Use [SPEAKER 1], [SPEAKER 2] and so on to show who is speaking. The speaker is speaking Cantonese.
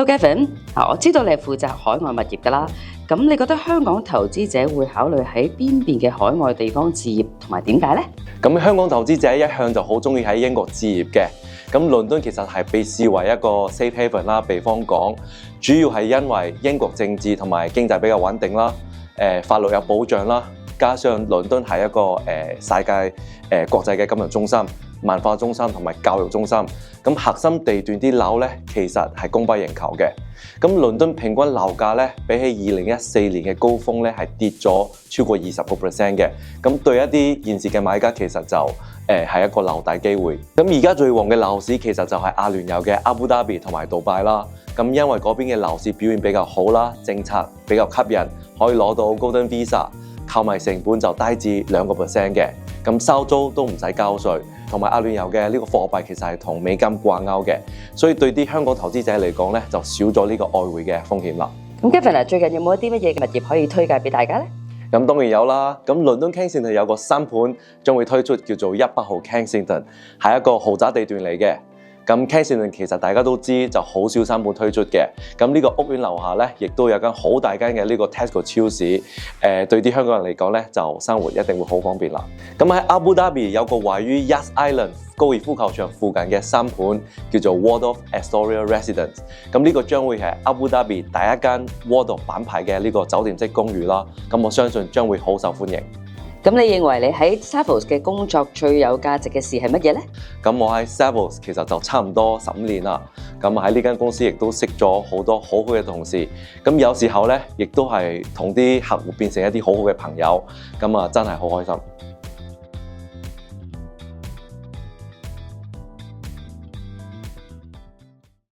[SPEAKER 1] Hello Gavin，我知道你係負責海外物業㗎啦，咁你覺得香港投資者會考慮喺邊邊嘅海外地方置業，同埋點解呢？
[SPEAKER 2] 咁香港投資者一向就好中意喺英國置業嘅，咁倫敦其實係被視為一個 safe haven 啦，避風港，主要係因為英國政治同埋經濟比較穩定啦，法律有保障啦，加上倫敦係一個世界國際嘅金融中心、文化中心同埋教育中心，咁核心地段啲樓咧其實係供不應求嘅。咁倫敦平均樓價咧比起2014年嘅高峰咧係跌咗超過20%嘅。咁對一啲現時嘅買家其實就係一個留底機會。咁而家最旺嘅樓市其實就係阿聯酋嘅阿布達比同埋杜拜啦。咁因為嗰邊嘅樓市表現比較好啦，政策比較吸引，可以攞到 Golden Visa， 購買成本就低至2%嘅。咁收租都唔使交稅。同埋阿聯酋嘅呢個貨幣其實係同美金掛鈎嘅，所以對啲香港投資者嚟講咧，就少咗呢個外匯嘅風險啦。
[SPEAKER 1] 咁 Gavin 最近有冇一啲乜嘢嘅物業可以推介俾大家呢？
[SPEAKER 2] 咁當然有啦，咁倫敦 Kensington 有個新盤將會推出，叫做100號 Kensington， 係一個豪宅地段嚟嘅。咁 Kensington 其實大家都知就好少新盤推出嘅，咁呢個屋苑樓下咧，亦都有間好大間嘅呢個 Tesco 超市，對啲香港人嚟講咧，就生活一定會好方便啦。咁喺阿布達比有個位於 Yas Island 高爾夫球場附近嘅新盤，叫做 Waldorf Astoria Residence， 咁呢個將會係阿布達比第一間 Waldorf 品牌嘅呢個酒店式公寓啦，咁我相信將會好受歡迎。
[SPEAKER 1] 咁你認為你喺 Savills 嘅工作最有價值嘅事係乜嘢呢？
[SPEAKER 2] 咁我喺 Savills 其實就差唔多15年啦，咁喺呢間公司亦都識咗好多好好嘅同事，咁有時候咧亦都係同啲客戶變成一啲好好嘅朋友，咁真係好開心。